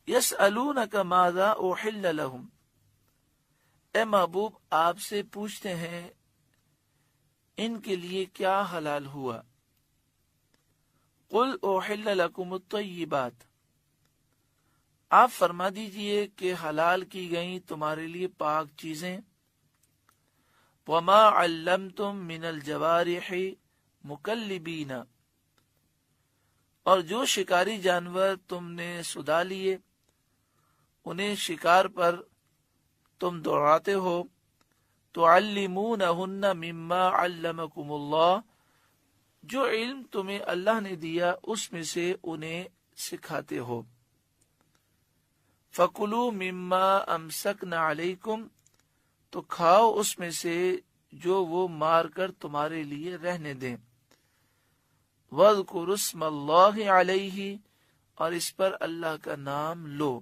یسألونک ماذا احل لہم، اے محبوب آپ سے پوچھتے ہیں ان کے لیے کیا حلال ہوا۔ قل احل لکم الطیبات، آپ فرما دیجئے کہ حلال کی گئیں تمہارے لیے پاک چیزیں۔ وما علمتم من الجوارح مکلبین، اور جو شکاری جانور تم نے سدا لیے انہیں شکار پر تم دوڑاتے ہو، تعلمونہن مما علمکم اللہ، جو علم تمہیں اللہ نے دیا اس میں سے انہیں سکھاتے ہو۔ فَكُلُوا مِمَّا أَمْسَكْنَا عَلَيْكُمْ، تو کھاؤ اس میں سے جو وہ مار کر تمہارے لیے رہنے دیں۔ وَاذْكُرُوا اسْمَ اللَّهِ عَلَيْهِ، اور اس پر اللہ کا نام لو۔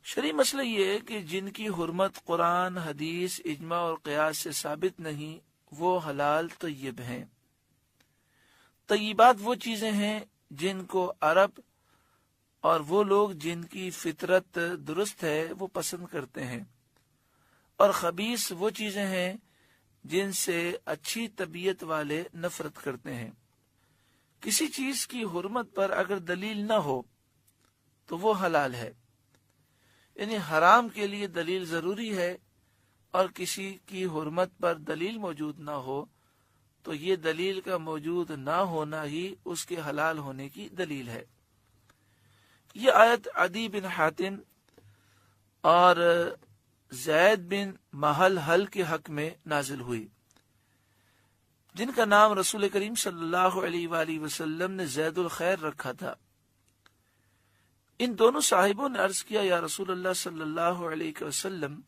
شرعی مسئلہ یہ ہے کہ جن کی حرمت قرآن، حدیث، اجماع اور قیاس سے ثابت نہیں وہ حلال طیب ہیں۔ طیبات وہ چیزیں ہیں جن کو عرب اور وہ لوگ جن کی فطرت درست ہے وہ پسند کرتے ہیں، اور خبیث وہ چیزیں ہیں جن سے اچھی طبیعت والے نفرت کرتے ہیں۔ کسی چیز کی حرمت پر اگر دلیل نہ ہو تو وہ حلال ہے، یعنی حرام کے لیے دلیل ضروری ہے، اور کسی کی حرمت پر دلیل موجود نہ ہو تو یہ دلیل کا موجود نہ ہونا ہی اس کے حلال ہونے کی دلیل ہے۔ یہ آیت عدی بن حاتم اور زید بن محل کے حق میں نازل ہوئی، جن کا نام رسول کریم صلی اللہ علیہ وآلہ وسلم نے زید الخیر رکھا تھا۔ ان دونوں صاحبوں نے عرض کیا، یا رسول اللہ صلی اللہ علیہ وسلم،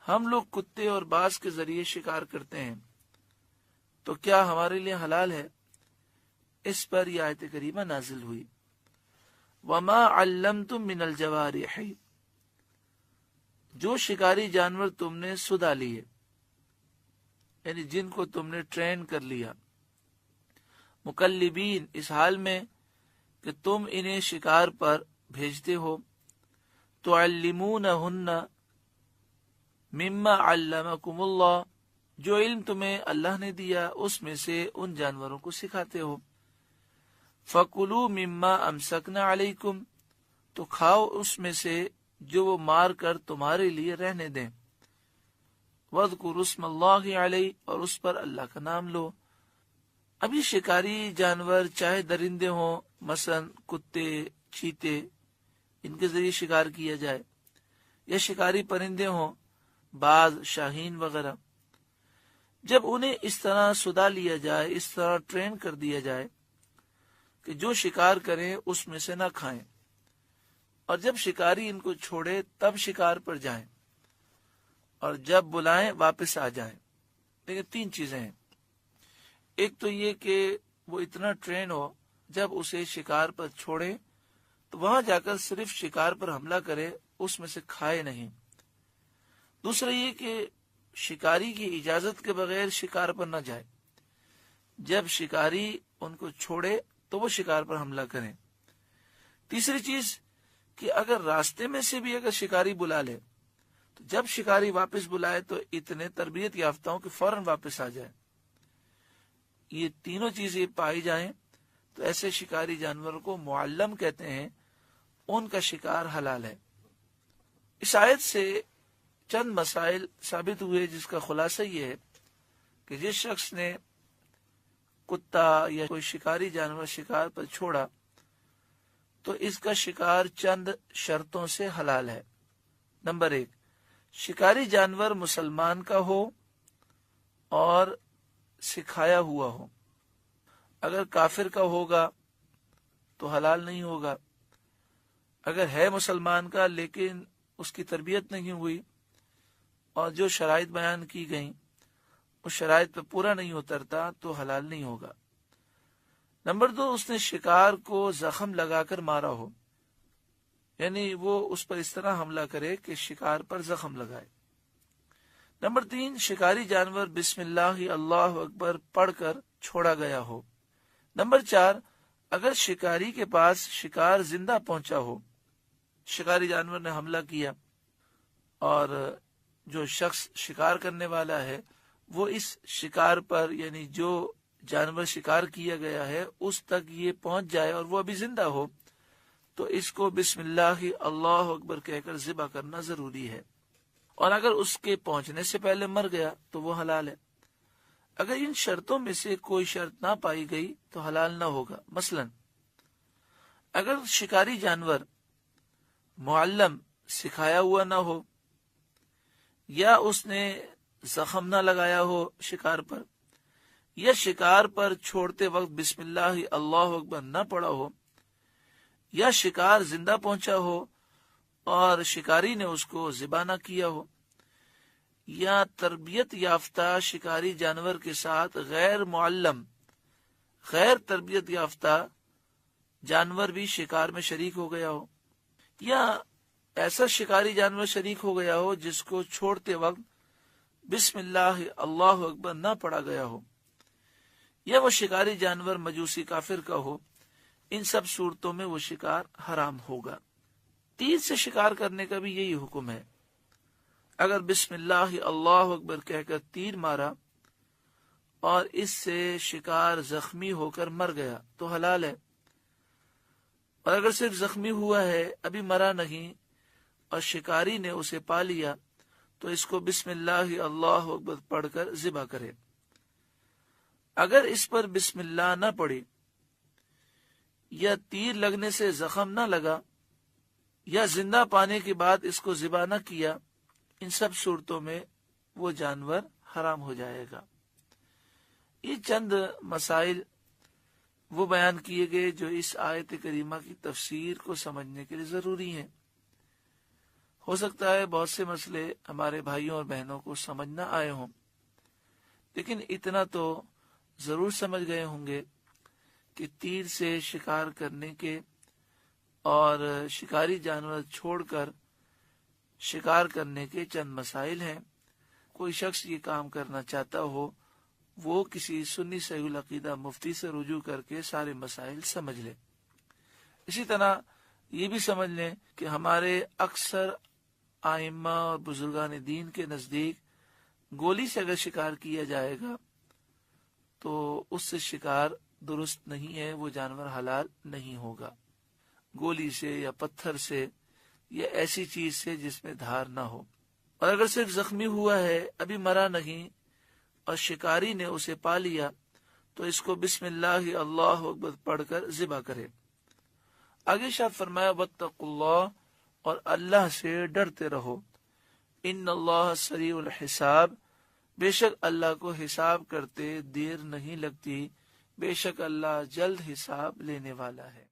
ہم لوگ کتے اور باز کے ذریعے شکار کرتے ہیں، تو کیا ہمارے لیے حلال ہے؟ اس پر یہ آیت کریمہ نازل ہوئی، وَمَا عَلَّمْتُم مِّنَ الْجَوَارِحِ، جو شکاری جانور تم نے سدا لیے، یعنی جن کو تم نے ٹرین کر لیا، مکلبین، اس حال میں کہ تم انہیں شکار پر بھیجتے ہو، تعلمونہن مما علمکم اللہ، جو علم تمہیں اللہ نے دیا اس میں سے ان جانوروں کو سکھاتے ہو۔ فَكُلُوا مِمَّا أَمْسَكْنَا عَلَيْكُمْ، تو کھاؤ اس میں سے جو وہ مار کر تمہارے لیے رہنے دیں۔ وَاذْكُرُوا اسْمَ اللَّهِ عَلَيْهِ، اور اس پر اللہ کا نام لو۔ ابھی شکاری جانور چاہے درندے ہوں، مثلا کتے، چیتے، ان کے ذریعے شکار کیا جائے، یا شکاری پرندے ہوں، باز، شاہین وغیرہ، جب انہیں اس طرح سدا لیا جائے، اس طرح ٹرین کر دیا جائے کہ جو شکار کریں اس میں سے نہ کھائیں، اور جب شکاری ان کو چھوڑے تب شکار پر جائیں، اور جب بلائیں واپس آ جائیں۔ لیکن تین چیزیں ہیں، ایک تو یہ کہ وہ اتنا ٹرین ہو جب اسے شکار پر چھوڑے تو وہاں جا کر صرف شکار پر حملہ کرے، اس میں سے کھائے نہیں۔ دوسرا یہ کہ شکاری کی اجازت کے بغیر شکار پر نہ جائے، جب شکاری ان کو چھوڑے تو وہ شکار پر حملہ کریں۔ تیسری چیز کہ اگر راستے میں سے بھی اگر شکاری بلا لے تو جب شکاری واپس بلائے تو اتنے تربیت یافتہ ہوں کہ فوراً واپس آ جائے۔ یہ تینوں چیزیں پائی جائیں تو ایسے شکاری جانوروں کو معلم کہتے ہیں، ان کا شکار حلال ہے۔ اس آیت سے چند مسائل ثابت ہوئے، جس کا خلاصہ یہ ہے کہ جس شخص نے کتا یا کوئی شکاری جانور شکار پر چھوڑا تو اس کا شکار چند شرطوں سے حلال ہے۔ نمبر 1، شکاری جانور مسلمان کا ہو اور سکھایا ہوا ہو۔ اگر کافر کا ہوگا تو حلال نہیں ہوگا۔ اگر ہے مسلمان کا لیکن اس کی تربیت نہیں ہوئی اور جو شرائط بیان کی گئیں اس شرائط پہ پورا نہیں اترتا تو حلال نہیں ہوگا۔ نمبر 2، اس نے شکار کو زخم لگا کر مارا ہو، یعنی وہ اس پر اس طرح حملہ کرے کہ شکار پر زخم لگائے۔ نمبر 3، شکاری جانور بسم اللہ اللہ اکبر پڑھ کر چھوڑا گیا ہو۔ نمبر 4، اگر شکاری کے پاس شکار زندہ پہنچا ہو، شکاری جانور نے حملہ کیا اور جو شخص شکار کرنے والا ہے وہ اس شکار پر، یعنی جو جانور شکار کیا گیا ہے اس تک یہ پہنچ جائے اور وہ ابھی زندہ ہو، تو اس کو بسم اللہ اللہ اکبر کہہ کر ذبح کرنا ضروری ہے، اور اگر اس کے پہنچنے سے پہلے مر گیا تو وہ حلال ہے۔ اگر ان شرطوں میں سے کوئی شرط نہ پائی گئی تو حلال نہ ہوگا۔ مثلا اگر شکاری جانور معلم سکھایا ہوا نہ ہو، یا اس نے زخم نہ لگایا ہو شکار پر، یا شکار پر چھوڑتے وقت بسم اللہ اللہ اکبر نہ پڑا ہو، یا شکار زندہ پہنچا ہو اور شکاری نے اس کو ذبح نہ کیا ہو، یا تربیت یافتہ شکاری جانور کے ساتھ غیر معلم، غیر تربیت یافتہ جانور بھی شکار میں شریک ہو گیا ہو، یا ایسا شکاری جانور شریک ہو گیا ہو جس کو چھوڑتے وقت بسم اللہ اللہ اکبر نہ پڑھا گیا ہو، یا وہ شکاری جانور مجوسی کافر کا ہو، ان سب صورتوں میں وہ شکار حرام ہوگا۔ تیر سے شکار کرنے کا بھی یہی حکم ہے۔ اگر بسم اللہ اللہ اکبر کہہ کر تیر مارا اور اس سے شکار زخمی ہو کر مر گیا تو حلال ہے، اور اگر صرف زخمی ہوا ہے، ابھی مرا نہیں، اور شکاری نے اسے پا لیا تو اس کو بسم اللہ اللہ اکبر پڑھ کر ذبح کرے۔ اگر اس پر بسم اللہ نہ پڑی، یا تیر لگنے سے زخم نہ لگا، یا زندہ پانے کے بعد اس کو ذبح نہ کیا، ان سب صورتوں میں وہ جانور حرام ہو جائے گا۔ یہ چند مسائل وہ بیان کیے گئے جو اس آیت کریمہ کی تفسیر کو سمجھنے کے لیے ضروری ہیں۔ ہو سکتا ہے بہت سے مسئلے ہمارے بھائیوں اور بہنوں کو سمجھ نہ آئے ہوں، لیکن اتنا تو ضرور سمجھ گئے ہوں گے کہ تیر سے شکار کرنے کے اور شکاری جانور چھوڑ کر شکار کرنے کے چند مسائل ہیں۔ کوئی شخص یہ کام کرنا چاہتا ہو، وہ کسی سنی صحیح العقیدہ مفتی سے رجوع کر کے سارے مسائل سمجھ لے۔ اسی طرح یہ بھی سمجھ لیں کہ ہمارے اکثر ائمہ اور بزرگان دین کے نزدیک گولی سے اگر شکار کیا جائے گا تو اس سے شکار درست نہیں ہے، وہ جانور حلال نہیں ہوگا۔ گولی سے یا پتھر سے یا ایسی چیز سے جس میں دھار نہ ہو، اور اگر صرف زخمی ہوا ہے، ابھی مرا نہیں، اور شکاری نے اسے پا لیا تو اس کو بسم اللہ اللہ اکبر پڑھ کر ذبح کرے۔ آگے ارشاد فرمایا واتقوا اللہ، اور اللہ سے ڈرتے رہو، ان اللہ سریع الحساب، بے شک اللہ کو حساب کرتے دیر نہیں لگتی، بے شک اللہ جلد حساب لینے والا ہے۔